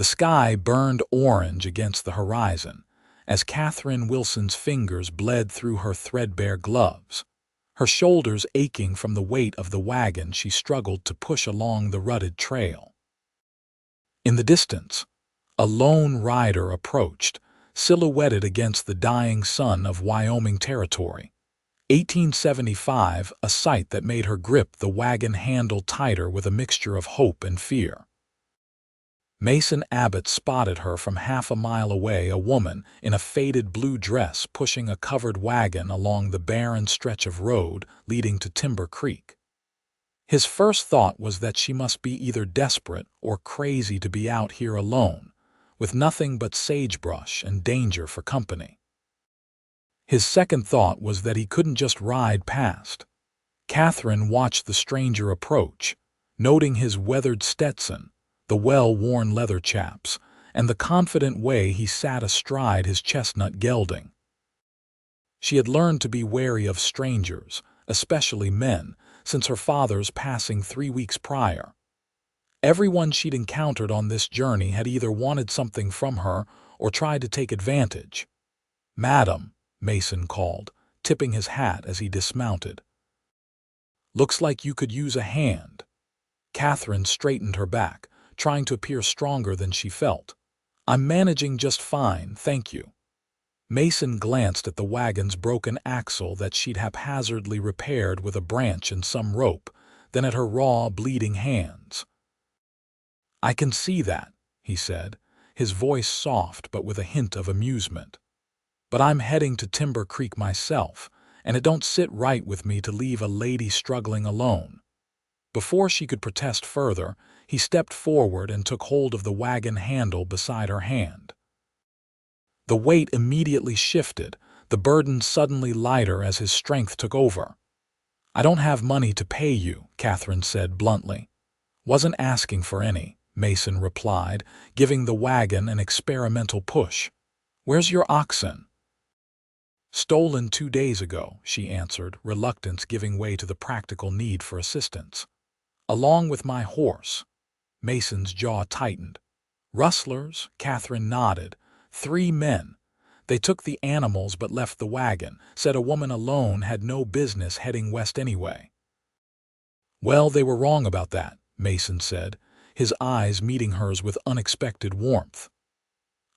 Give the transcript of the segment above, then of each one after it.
The sky burned orange against the horizon as Katherine Wilson's fingers bled through her threadbare gloves. Her shoulders aching from the weight of the wagon she struggled to push along the rutted trail. In the distance, a lone rider approached, silhouetted against the dying sun of Wyoming Territory. 1875, a sight that made her grip the wagon handle tighter with a mixture of hope and fear. Mason Abbott spotted her from half a mile away, a woman in a faded blue dress pushing a covered wagon along the barren stretch of road leading to Timber Creek. His first thought was that she must be either desperate or crazy to be out here alone, with nothing but sagebrush and danger for company. His second thought was that he couldn't just ride past. Katherine watched the stranger approach, noting his weathered Stetson, the well-worn leather chaps, and the confident way he sat astride his chestnut gelding. She had learned to be wary of strangers, especially men, since her father's passing 3 weeks prior. Everyone she'd encountered on this journey had either wanted something from her or tried to take advantage. "Madam," Mason called, tipping his hat as he dismounted. "Looks like you could use a hand." Katherine straightened her back, trying to appear stronger than she felt. "I'm managing just fine, thank you." Mason glanced at the wagon's broken axle that she'd haphazardly repaired with a branch and some rope, then at her raw, bleeding hands. "I can see that," he said, his voice soft but with a hint of amusement. "But I'm heading to Timber Creek myself, and it don't sit right with me to leave a lady struggling alone." Before she could protest further, he stepped forward and took hold of the wagon handle beside her hand. The weight immediately shifted, the burden suddenly lighter as his strength took over. "I don't have money to pay you," Katherine said bluntly. "Wasn't asking for any," Mason replied, giving the wagon an experimental push. "Where's your oxen?" "Stolen 2 days ago," she answered, reluctance giving way to the practical need for assistance. "Along with my horse." Mason's jaw tightened. "Rustlers?" Katherine nodded. 3 men. They took the animals but left the wagon, said a woman alone had no business heading west anyway. "Well, they were wrong about that," Mason said, his eyes meeting hers with unexpected warmth.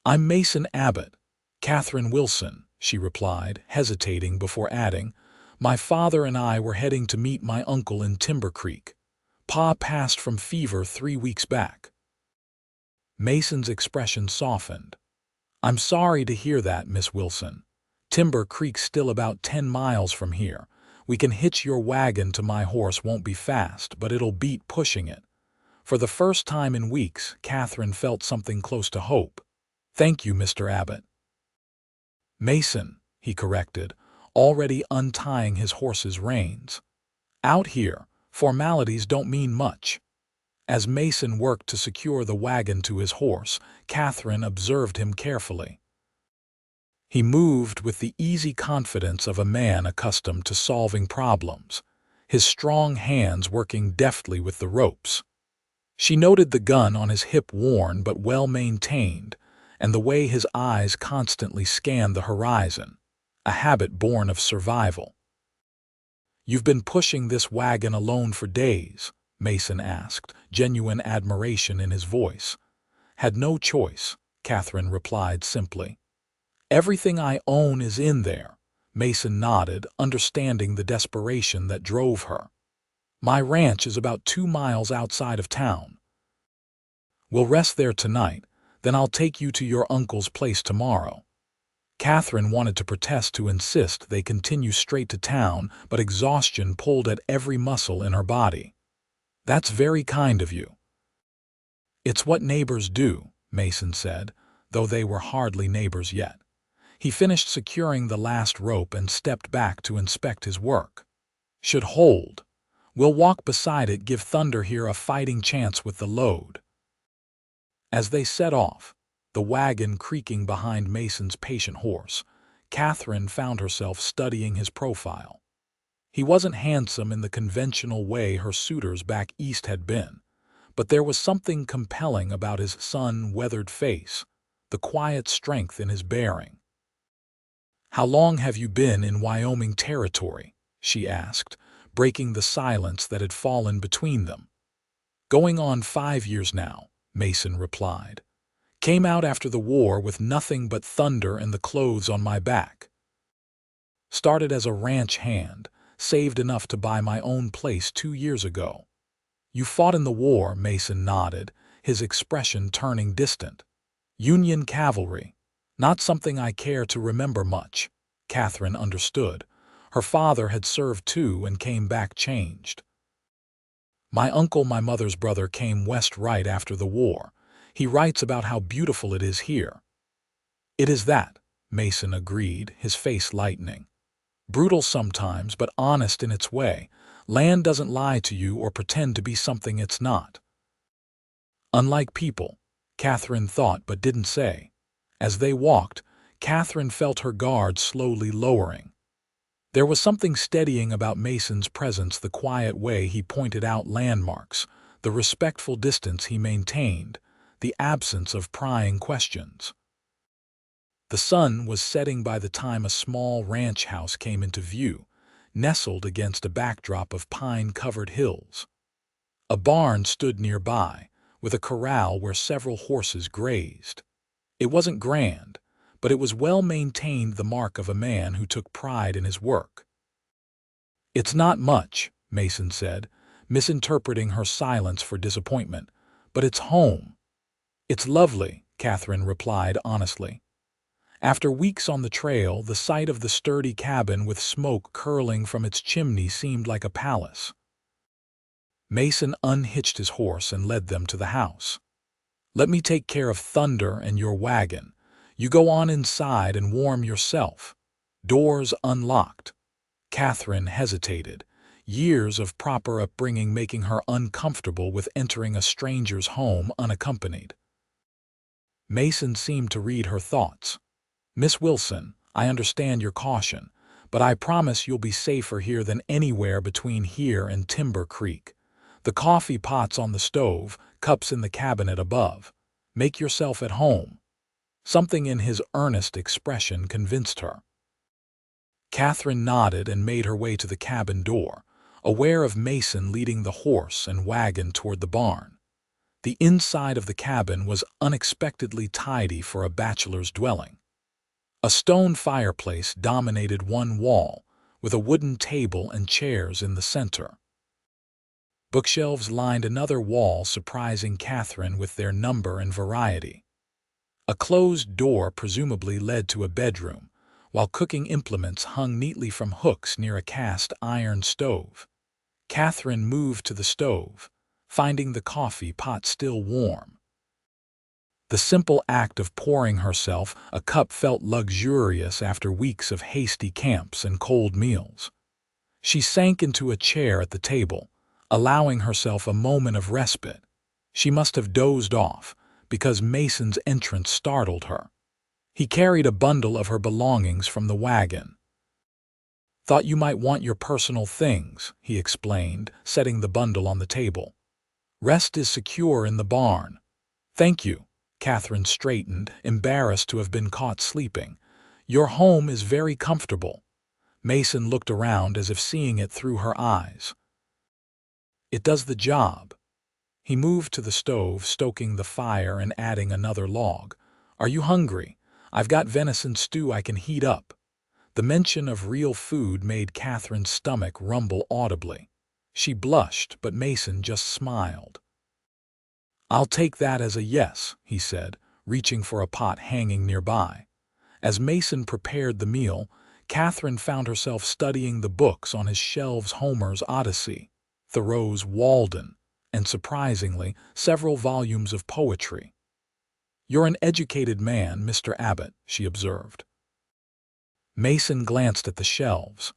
"I'm Mason Abbott, Katherine Wilson," she replied, hesitating before adding, "My father and I were heading to meet my uncle in Timber Creek. Pa passed from fever 3 weeks back." Mason's expression softened. "I'm sorry to hear that, Miss Wilson. Timber Creek's still about 10 miles from here. We can hitch your wagon to my horse, won't be fast, but it'll beat pushing it." For the first time in weeks, Katherine felt something close to hope. "Thank you, Mr. Abbott." "Mason," he corrected, already untying his horse's reins. "Out here, formalities don't mean much." As Mason worked to secure the wagon to his horse, Katherine observed him carefully. He moved with the easy confidence of a man accustomed to solving problems, his strong hands working deftly with the ropes. She noted the gun on his hip, worn but well-maintained, and the way his eyes constantly scanned the horizon, a habit born of survival. "You've been pushing this wagon alone for days?" Mason asked, genuine admiration in his voice. "Had no choice," Katherine replied simply. "Everything I own is in there," Mason nodded, understanding the desperation that drove her. "My ranch is about 2 miles outside of town. We'll rest there tonight, then I'll take you to your uncle's place tomorrow." Katherine wanted to protest, to insist they continue straight to town, but exhaustion pulled at every muscle in her body. "That's very kind of you." "It's what neighbors do," Mason said, though they were hardly neighbors yet. He finished securing the last rope and stepped back to inspect his work. "Should hold. We'll walk beside it, give Thunder here a fighting chance with the load." As they set off, the wagon creaking behind Mason's patient horse, Katherine found herself studying his profile. He wasn't handsome in the conventional way her suitors back east had been, but there was something compelling about his sun-weathered face, the quiet strength in his bearing. "How long have you been in Wyoming Territory?" she asked, breaking the silence that had fallen between them. "Going on 5 years now," Mason replied. "Came out after the war with nothing but thunder and the clothes on my back. Started as a ranch hand, saved enough to buy my own place 2 years ago." "You fought in the war," Mason nodded, his expression turning distant. "Union cavalry. Not something I care to remember much." Katherine understood. Her father had served too and came back changed. "My uncle, my mother's brother, came west right after the war. He writes about how beautiful it is here." "It is that," Mason agreed, his face lightening. "Brutal sometimes, but honest in its way. Land doesn't lie to you or pretend to be something it's not." "Unlike people," Katherine thought but didn't say. As they walked, Katherine felt her guard slowly lowering. There was something steadying about Mason's presence, the quiet way he pointed out landmarks, the respectful distance he maintained, the absence of prying questions. The sun was setting by the time a small ranch house came into view, nestled against a backdrop of pine-covered hills. A barn stood nearby, with a corral where several horses grazed. It wasn't grand, but it was well maintained, the mark of a man who took pride in his work. "It's not much," Mason said, misinterpreting her silence for disappointment, "but it's home." "It's lovely," Katherine replied honestly. After weeks on the trail, the sight of the sturdy cabin with smoke curling from its chimney seemed like a palace. Mason unhitched his horse and led them to the house. "Let me take care of Thunder and your wagon. You go on inside and warm yourself." Doors unlocked. Katherine hesitated, years of proper upbringing making her uncomfortable with entering a stranger's home unaccompanied. Mason seemed to read her thoughts. "Miss Wilson, I understand your caution, but I promise you'll be safer here than anywhere between here and Timber Creek. The coffee pot's on the stove, cups in the cabinet above. Make yourself at home." Something in his earnest expression convinced her. Katherine nodded and made her way to the cabin door, aware of Mason leading the horse and wagon toward the barn. The inside of the cabin was unexpectedly tidy for a bachelor's dwelling. A stone fireplace dominated one wall, with a wooden table and chairs in the center. Bookshelves lined another wall, surprising Katherine with their number and variety. A closed door presumably led to a bedroom, while cooking implements hung neatly from hooks near a cast-iron stove. Katherine moved to the stove, finding the coffee pot still warm. The simple act of pouring herself a cup felt luxurious after weeks of hasty camps and cold meals. She sank into a chair at the table, allowing herself a moment of respite. She must have dozed off, because Mason's entrance startled her. He carried a bundle of her belongings from the wagon. "Thought you might want your personal things," he explained, setting the bundle on the table. "Rest is secure in the barn." "Thank you." Katherine straightened, embarrassed to have been caught sleeping. "Your home is very comfortable." Mason looked around as if seeing it through her eyes. "It does the job." He moved to the stove, stoking the fire and adding another log. "Are you hungry? I've got venison stew I can heat up." The mention of real food made Katherine's stomach rumble audibly. She blushed, but Mason just smiled. "I'll take that as a yes," he said, reaching for a pot hanging nearby. As Mason prepared the meal, Katherine found herself studying the books on his shelves: Homer's Odyssey, Thoreau's Walden, and surprisingly, several volumes of poetry. "You're an educated man, Mr. Abbott," she observed. Mason glanced at the shelves.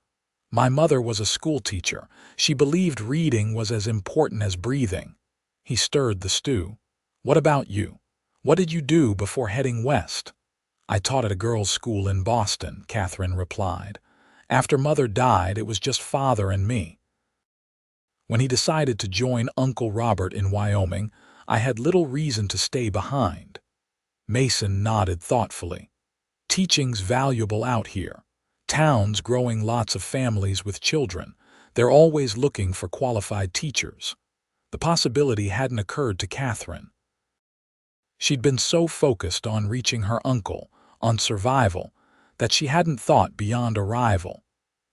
"My mother was a schoolteacher. She believed reading was as important as breathing." He stirred the stew. "What about you? What did you do before heading west?" "I taught at a girls' school in Boston," Katherine replied. "After Mother died, it was just Father and me." When he decided to join Uncle Robert in Wyoming, I had little reason to stay behind. Mason nodded thoughtfully. Teaching's valuable out here. Town's growing lots of families with children. They're always looking for qualified teachers. The possibility hadn't occurred to Katherine. She'd been so focused on reaching her uncle, on survival, that she hadn't thought beyond arrival.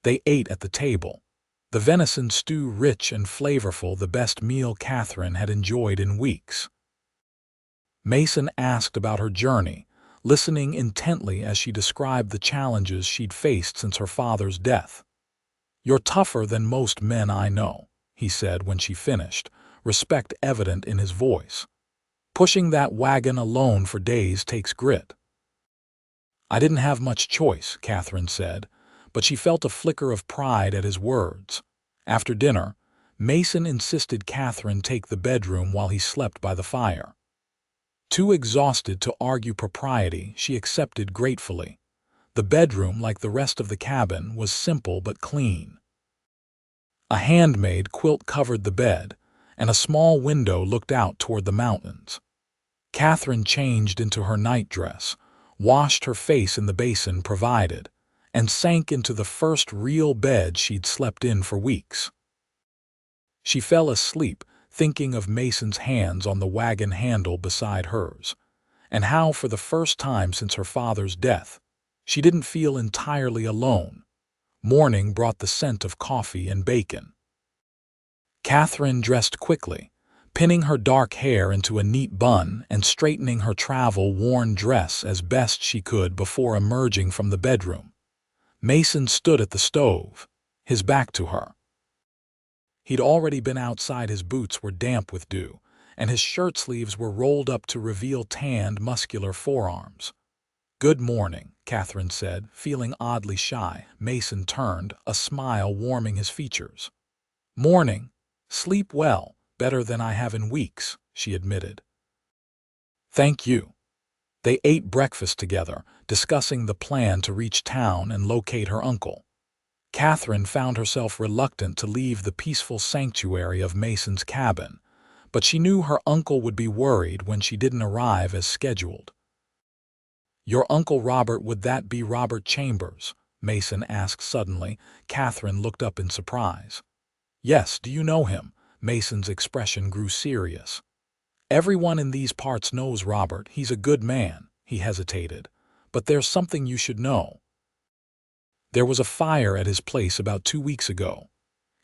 They ate at the table. The venison stew rich and flavorful, the best meal Katherine had enjoyed in weeks. Mason asked about her journey, listening intently as she described the challenges she'd faced since her father's death. "You're tougher than most men I know," he said when she finished, respect evident in his voice. "Pushing that wagon alone for days takes grit." "I didn't have much choice," Katherine said, but she felt a flicker of pride at his words. After dinner, Mason insisted Katherine take the bedroom while he slept by the fire. Too exhausted to argue propriety, she accepted gratefully. The bedroom, like the rest of the cabin, was simple but clean. A handmade quilt covered the bed, and a small window looked out toward the mountains. Katherine changed into her nightdress, washed her face in the basin provided, and sank into the first real bed she'd slept in for weeks. She fell asleep, thinking of Mason's hands on the wagon handle beside hers, and how for the first time since her father's death, she didn't feel entirely alone. Morning brought the scent of coffee and bacon. Katherine dressed quickly, pinning her dark hair into a neat bun and straightening her travel-worn dress as best she could before emerging from the bedroom. Mason stood at the stove, his back to her. He'd already been outside. His boots were damp with dew, and his shirt sleeves were rolled up to reveal tanned, muscular forearms. "Good morning," Katherine said, feeling oddly shy. Mason turned, a smile warming his features. "Morning. Sleep well, better than I have in weeks," she admitted. "Thank you." They ate breakfast together, discussing the plan to reach town and locate her uncle. Katherine found herself reluctant to leave the peaceful sanctuary of Mason's cabin, but she knew her uncle would be worried when she didn't arrive as scheduled. "Your Uncle Robert, would that be Robert Chambers?" Mason asked suddenly. Katherine looked up in surprise. "Yes, do you know him?" Mason's expression grew serious. "Everyone in these parts knows Robert. He's a good man." He hesitated. "But there's something you should know. There was a fire at his place about 2 weeks ago.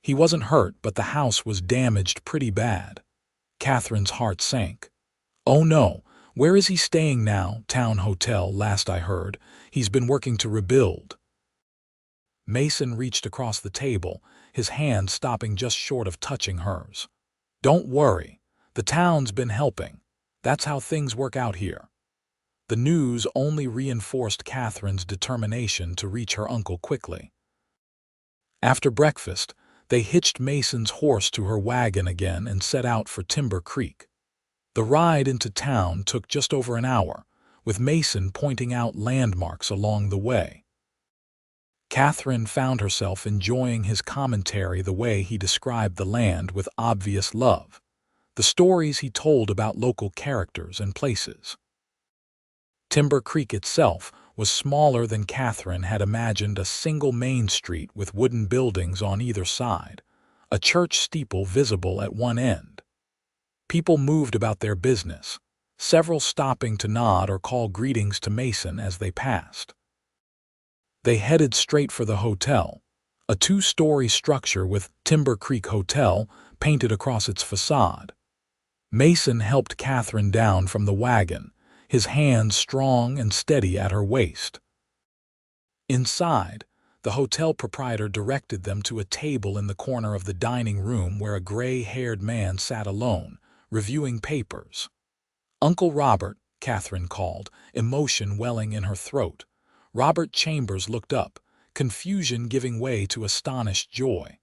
He wasn't hurt, but the house was damaged pretty bad." Katherine's heart sank. "Oh no, where is he staying now?" "Town hotel, last I heard. He's been working to rebuild." Mason reached across the table, his hand stopping just short of touching hers. "Don't worry, the town's been helping. That's how things work out here." The news only reinforced Katherine's determination to reach her uncle quickly. After breakfast, they hitched Mason's horse to her wagon again and set out for Timber Creek. The ride into town took just over an hour, with Mason pointing out landmarks along the way. Katherine found herself enjoying his commentary, the way he described the land with obvious love, the stories he told about local characters and places. Timber Creek itself was smaller than Katherine had imagined, a single main street with wooden buildings on either side, a church steeple visible at one end. People moved about their business, several stopping to nod or call greetings to Mason as they passed. They headed straight for the hotel, a 2-story structure with Timber Creek Hotel painted across its facade. Mason helped Katherine down from the wagon, his hands strong and steady at her waist. Inside, the hotel proprietor directed them to a table in the corner of the dining room where a gray-haired man sat alone, reviewing papers. "Uncle Robert," Katherine called, emotion welling in her throat. Robert Chambers looked up, confusion giving way to astonished joy.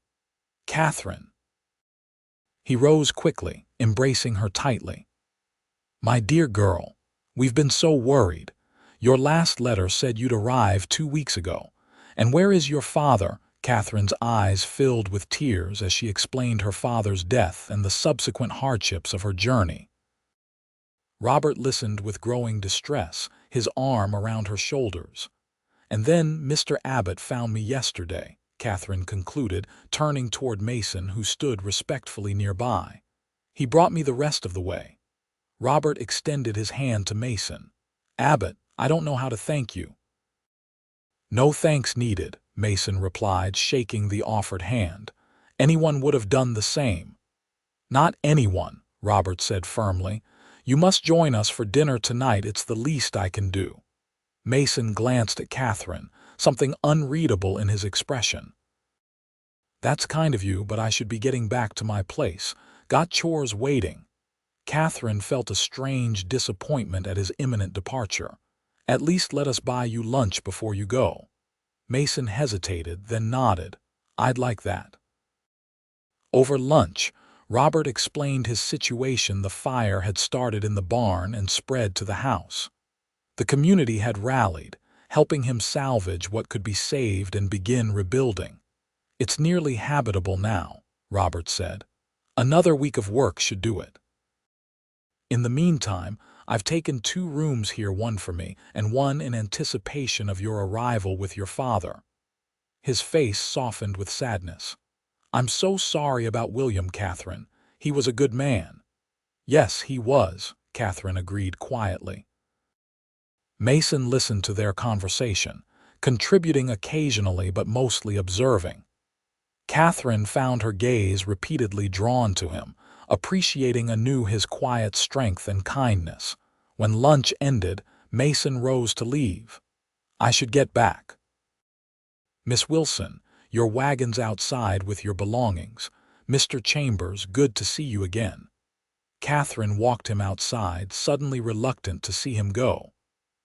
"Katherine." He rose quickly, embracing her tightly. "My dear girl, we've been so worried. Your last letter said you'd arrive 2 weeks ago. And where is your father?" Catherine's eyes filled with tears as she explained her father's death and the subsequent hardships of her journey. Robert listened with growing distress, his arm around her shoulders. "And then Mr. Abbott found me yesterday," Katherine concluded, turning toward Mason, who stood respectfully nearby. "He brought me the rest of the way." Robert extended his hand to Mason. "Abbott, I don't know how to thank you." "No thanks needed," Mason replied, shaking the offered hand. "Anyone would have done the same." "Not anyone," Robert said firmly. "You must join us for dinner tonight. It's the least I can do." Mason glanced at Katherine, something unreadable in his expression. "That's kind of you, but I should be getting back to my place. Got chores waiting." Katherine felt a strange disappointment at his imminent departure. "At least let us buy you lunch before you go." Mason hesitated, then nodded. "I'd like that." Over lunch, Robert explained his situation. The fire had started in the barn and spread to the house. The community had rallied, helping him salvage what could be saved and begin rebuilding. "It's nearly habitable now," Robert said. "Another week of work should do it. In the meantime, I've taken 2 rooms here, one for me and one in anticipation of your arrival with your father." His face softened with sadness. "I'm so sorry about William, Katherine. He was a good man." "Yes, he was," Katherine agreed quietly. Mason listened to their conversation, contributing occasionally but mostly observing. Katherine found her gaze repeatedly drawn to him, appreciating anew his quiet strength and kindness. When lunch ended, Mason rose to leave. "I should get back." "Miss Wilson, your wagon's outside with your belongings. Mr. Chambers, good to see you again." Katherine walked him outside, suddenly reluctant to see him go.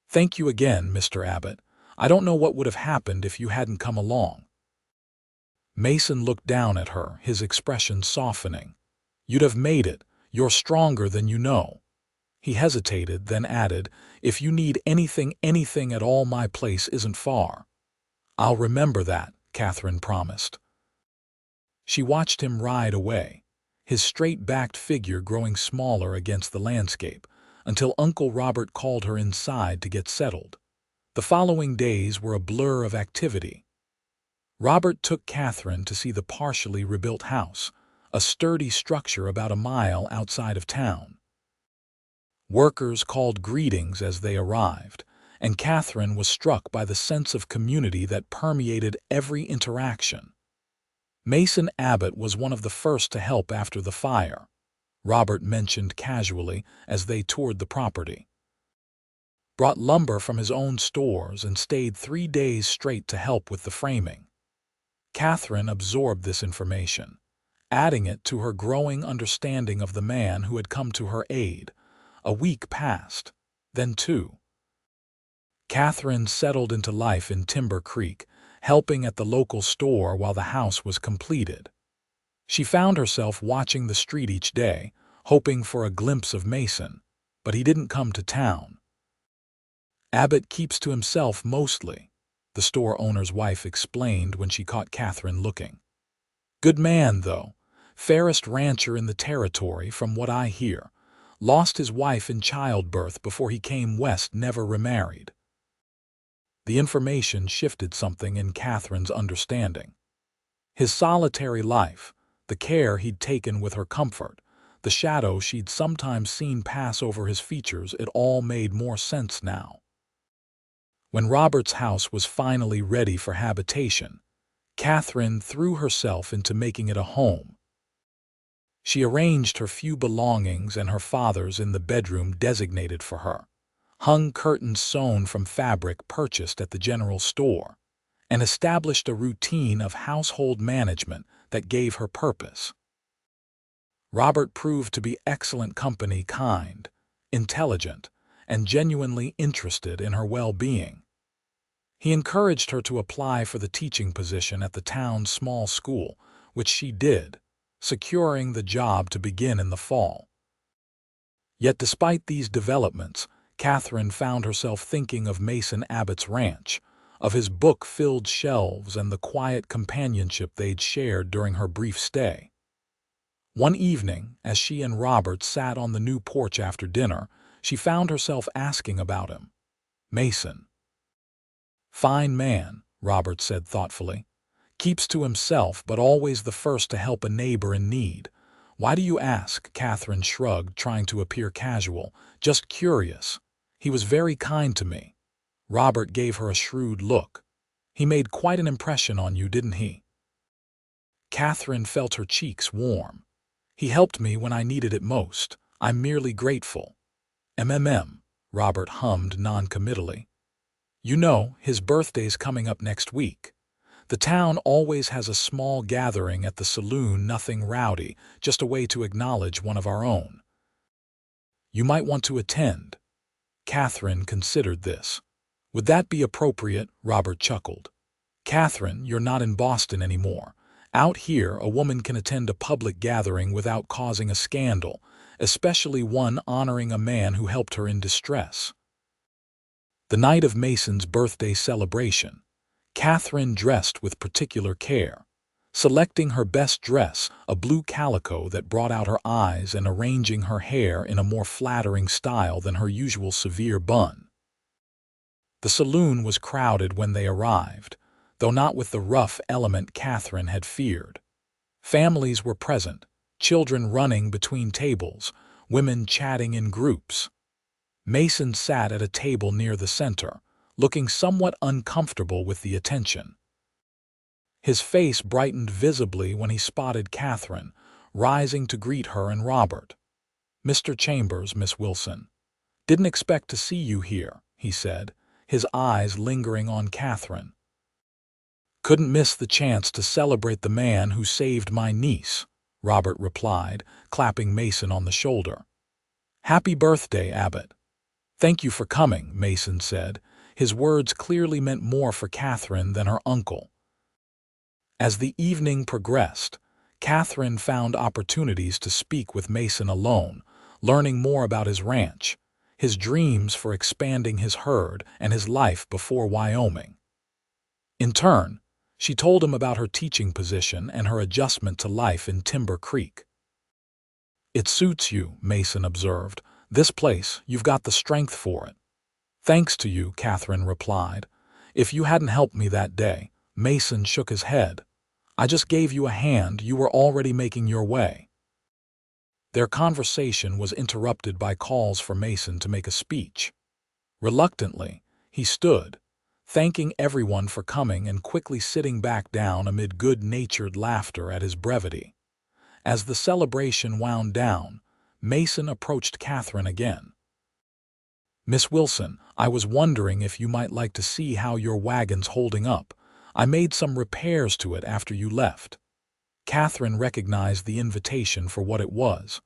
"Thank you again, Mr. Abbott. I don't know what would have happened if you hadn't come along." Mason looked down at her, his expression softening. "You'd have made it. You're stronger than you know." He hesitated, then added, "If you need anything at all, my place isn't far." "I'll remember that," Katherine promised. She watched him ride away, his straight-backed figure growing smaller against the landscape, until Uncle Robert called her inside to get settled. The following days were a blur of activity. Robert took Katherine to see the partially rebuilt house, a sturdy structure about a mile outside of town. Workers called greetings as they arrived, and Katherine was struck by the sense of community that permeated every interaction. Mason Abbott was one of the first to help after the fire, Robert mentioned casually as they toured the property. Brought lumber from his own stores and stayed 3 days straight to help with the framing. Katherine absorbed this information, adding it to her growing understanding of the man who had come to her aid. A week passed, then 2. Katherine settled into life in Timber Creek, helping at the local store while the house was completed. She found herself watching the street each day, hoping for a glimpse of Mason, but he didn't come to town. "Abbott keeps to himself mostly," the store owner's wife explained when she caught Katherine looking. "Good man, though. Fairest rancher in the territory, from what I hear. Lost his wife in childbirth before he came west, never remarried." The information shifted something in Katherine's understanding. His solitary life, the care he'd taken with her comfort, the shadow she'd sometimes seen pass over his features, it all made more sense now. When Robert's house was finally ready for habitation, Katherine threw herself into making it a home. She arranged her few belongings and her father's in the bedroom designated for her, hung curtains sewn from fabric purchased at the general store, and established a routine of household management that gave her purpose. Robert proved to be excellent company, kind, intelligent, and genuinely interested in her well-being. He encouraged her to apply for the teaching position at the town's small school, which she did, securing the job to begin in the fall. Yet despite these developments, Katherine found herself thinking of Mason Abbott's ranch, of his book-filled shelves and the quiet companionship they'd shared during her brief stay. One evening, as she and Robert sat on the new porch after dinner, she found herself asking about him. Mason. Fine man, Robert said thoughtfully. Keeps to himself, but always the first to help a neighbor in need. Why do you ask? Katherine shrugged, trying to appear casual. Just curious. He was very kind to me. Robert gave her a shrewd look. He made quite an impression on you, didn't he? Katherine felt her cheeks warm. He helped me when I needed it most. I'm merely grateful. Robert hummed non-committally. You know, his birthday's coming up next week. The town always has a small gathering at the saloon, nothing rowdy, just a way to acknowledge one of our own. You might want to attend. Katherine considered this. Would that be appropriate? Robert chuckled. Katherine, you're not in Boston anymore. Out here, a woman can attend a public gathering without causing a scandal, especially one honoring a man who helped her in distress. The night of Mason's birthday celebration, Katherine dressed with particular care, selecting her best dress, a blue calico that brought out her eyes, and arranging her hair in a more flattering style than her usual severe bun. The saloon was crowded when they arrived, though not with the rough element Katherine had feared. Families were present, children running between tables, women chatting in groups. Mason sat at a table near the center, looking somewhat uncomfortable with the attention. His face brightened visibly when he spotted Katherine, rising to greet her and Robert. Mr. Chambers, Miss Wilson. Didn't expect to see you here, he said, his eyes lingering on Katherine. Couldn't miss the chance to celebrate the man who saved my niece, Robert replied, clapping Mason on the shoulder. Happy birthday, Abbott. Thank you for coming, Mason said. His words clearly meant more for Katherine than her uncle. As the evening progressed, Katherine found opportunities to speak with Mason alone, learning more about his ranch, his dreams for expanding his herd, and his life before Wyoming. In turn, she told him about her teaching position and her adjustment to life in Timber Creek. It suits you, Mason observed. This place, you've got the strength for it. Thanks to you, Katherine replied. If you hadn't helped me that day, Mason shook his head. I just gave you a hand, you were already making your way. Their conversation was interrupted by calls for Mason to make a speech. Reluctantly, he stood, thanking everyone for coming and quickly sitting back down amid good-natured laughter at his brevity. As the celebration wound down, Mason approached Katherine again. Miss Wilson, I was wondering if you might like to see how your wagon's holding up. I made some repairs to it after you left. Katherine recognized the invitation for what it was.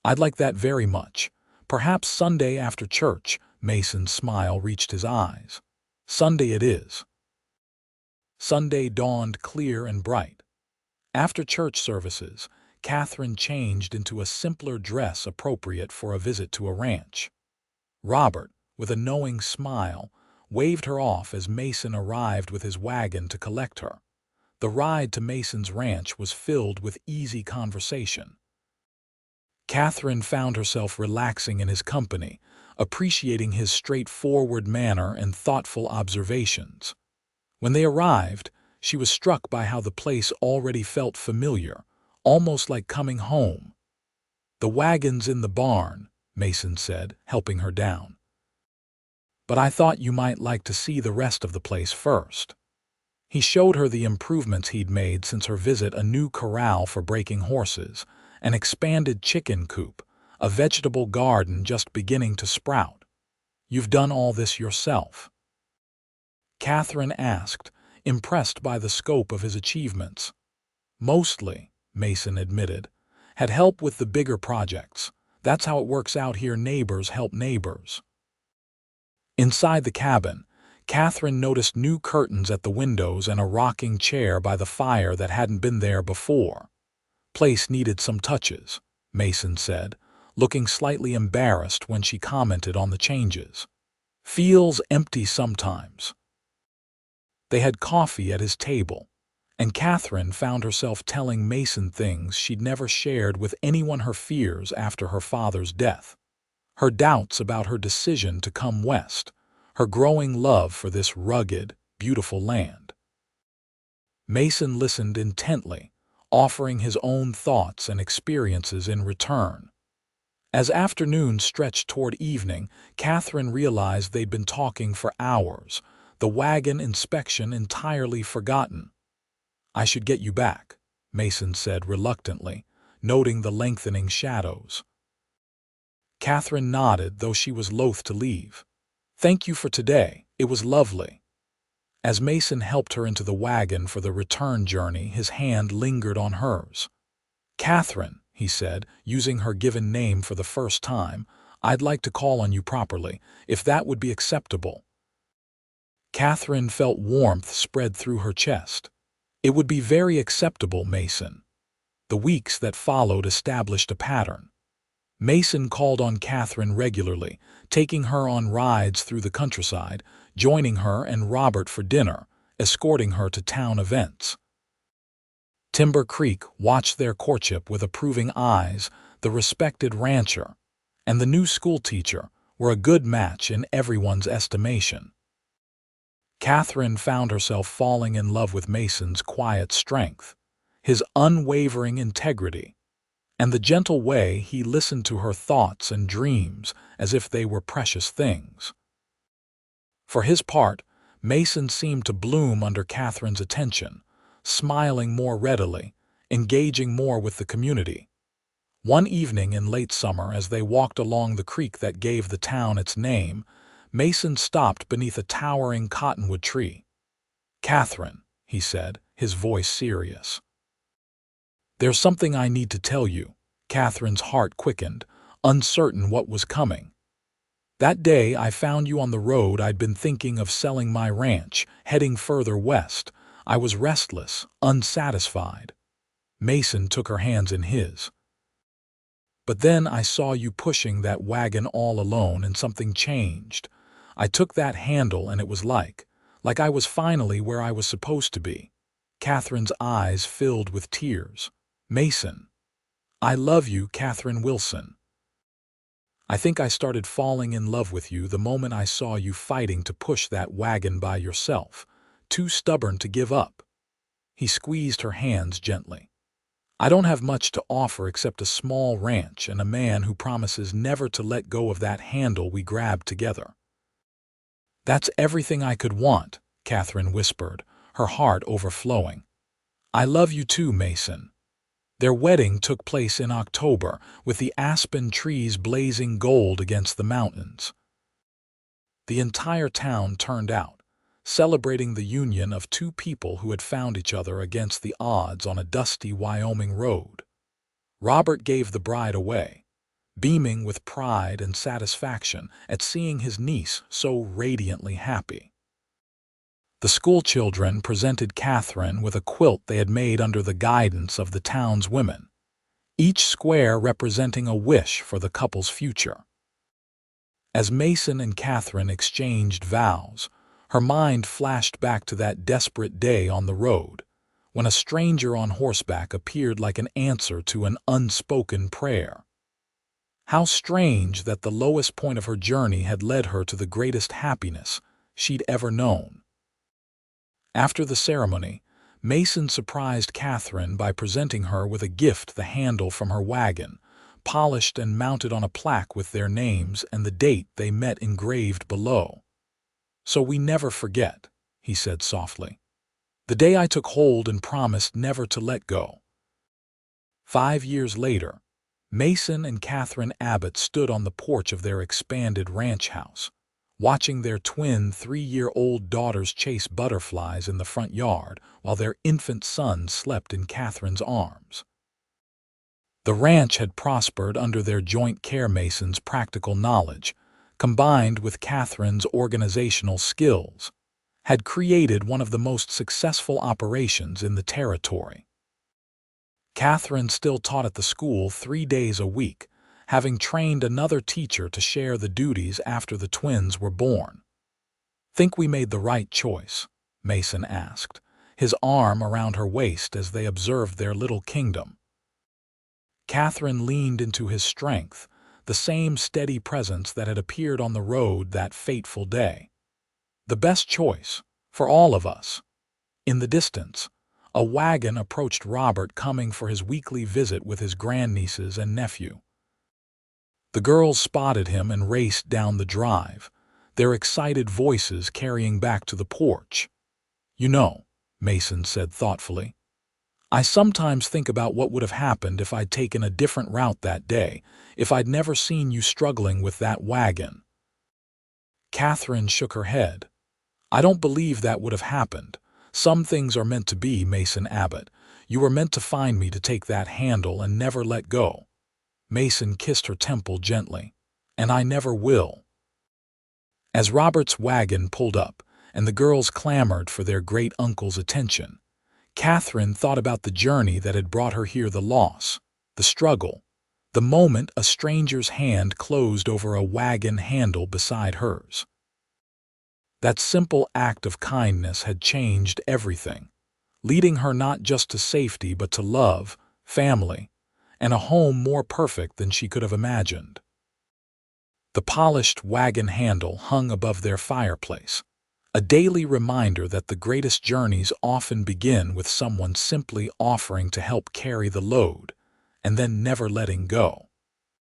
I'd like that very much. Perhaps Sunday after church. Mason's smile reached his eyes. Sunday it is. Sunday dawned clear and bright. After church services, Katherine changed into a simpler dress appropriate for a visit to a ranch. Robert, with a knowing smile, waved her off as Mason arrived with his wagon to collect her. The ride to Mason's ranch was filled with easy conversation. Katherine found herself relaxing in his company, appreciating his straightforward manner and thoughtful observations. When they arrived, she was struck by how the place already felt familiar, almost like coming home. The wagon's in the barn, Mason said, helping her down. But I thought you might like to see the rest of the place first. He showed her the improvements he'd made since her visit: a new corral for breaking horses, an expanded chicken coop, a vegetable garden just beginning to sprout. You've done all this yourself? Katherine asked, impressed by the scope of his achievements. Mostly, Mason admitted. Had help with the bigger projects. That's how it works out here. Neighbors help neighbors. Inside the cabin, Katherine noticed new curtains at the windows and a rocking chair by the fire that hadn't been there before. Place needed some touches, Mason said, looking slightly embarrassed when she commented on the changes. Feels empty sometimes. They had coffee at his table, and Katherine found herself telling Mason things she'd never shared with anyone: her fears after her father's death, her doubts about her decision to come west, her growing love for this rugged, beautiful land. Mason listened intently, offering his own thoughts and experiences in return. As afternoon stretched toward evening, Katherine realized they'd been talking for hours, the wagon inspection entirely forgotten. "I should get you back," Mason said reluctantly, noting the lengthening shadows. Katherine nodded, though she was loath to leave. "Thank you for today. It was lovely." As Mason helped her into the wagon for the return journey, his hand lingered on hers. "Katherine," he said, using her given name for the first time, "I'd like to call on you properly, if that would be acceptable." Katherine felt warmth spread through her chest. "It would be very acceptable, Mason." The weeks that followed established a pattern. Mason called on Katherine regularly, taking her on rides through the countryside, joining her and Robert for dinner, escorting her to town events. Timber Creek watched their courtship with approving eyes. The respected rancher and the new schoolteacher were a good match in everyone's estimation. Katherine found herself falling in love with Mason's quiet strength, his unwavering integrity, and the gentle way he listened to her thoughts and dreams as if they were precious things. For his part, Mason seemed to bloom under Katherine's attention, smiling more readily, engaging more with the community. One evening in late summer, as they walked along the creek that gave the town its name, Mason stopped beneath a towering cottonwood tree. "Katherine," he said, his voice serious. "There's something I need to tell you." Katherine's heart quickened, uncertain what was coming. "That day I found you on the road, I'd been thinking of selling my ranch, heading further west. I was restless, unsatisfied." Mason took her hands in his. "But then I saw you pushing that wagon all alone, and something changed. I took that handle and it was like I was finally where I was supposed to be." Katherine's eyes filled with tears. "Mason, I love you, Katherine Wilson. I think I started falling in love with you the moment I saw you fighting to push that wagon by yourself, too stubborn to give up." He squeezed her hands gently. "I don't have much to offer except a small ranch and a man who promises never to let go of that handle we grabbed together." "That's everything I could want," Katherine whispered, her heart overflowing. "I love you too, Mason." Their wedding took place in October, with the aspen trees blazing gold against the mountains. The entire town turned out, celebrating the union of two people who had found each other against the odds on a dusty Wyoming road. Robert gave the bride away, beaming with pride and satisfaction at seeing his niece so radiantly happy. The schoolchildren presented Katherine with a quilt they had made under the guidance of the town's women, each square representing a wish for the couple's future. As Mason and Katherine exchanged vows, her mind flashed back to that desperate day on the road, when a stranger on horseback appeared like an answer to an unspoken prayer. How strange that the lowest point of her journey had led her to the greatest happiness she'd ever known. After the ceremony, Mason surprised Katherine by presenting her with a gift: the handle from her wagon, polished and mounted on a plaque with their names and the date they met engraved below. "So we never forget," he said softly. "The day I took hold and promised never to let go." 5 years later, Mason and Katherine Abbott stood on the porch of their expanded ranch house, watching their twin 3-year-old daughters chase butterflies in the front yard while their infant son slept in Katherine's arms. The ranch had prospered under their joint care. Mason's practical knowledge, combined with Katherine's organizational skills, had created one of the most successful operations in the territory. Katherine still taught at the school 3 days a week, having trained another teacher to share the duties after the twins were born. "Think we made the right choice," Mason asked, his arm around her waist as they observed their little kingdom. Katherine leaned into his strength, the same steady presence that had appeared on the road that fateful day. The best choice, for all of us. In the distance, a wagon approached Robert coming for his weekly visit with his grandnieces and nephew. The girls spotted him and raced down the drive, their excited voices carrying back to the porch. "You know," Mason said thoughtfully, "I sometimes think about what would have happened if I'd taken a different route that day, if I'd never seen you struggling with that wagon." Katherine shook her head. "I don't believe that would have happened. Some things are meant to be, Mason Abbott. You were meant to find me to take that handle and never let go." Mason kissed her temple gently. "And I never will." As Robert's wagon pulled up and the girls clamored for their great-uncle's attention, Katherine thought about the journey that had brought her here, the loss, the struggle, the moment a stranger's hand closed over a wagon handle beside hers. That simple act of kindness had changed everything, leading her not just to safety but to love, family, and a home more perfect than she could have imagined. The polished wagon handle hung above their fireplace, a daily reminder that the greatest journeys often begin with someone simply offering to help carry the load and then never letting go.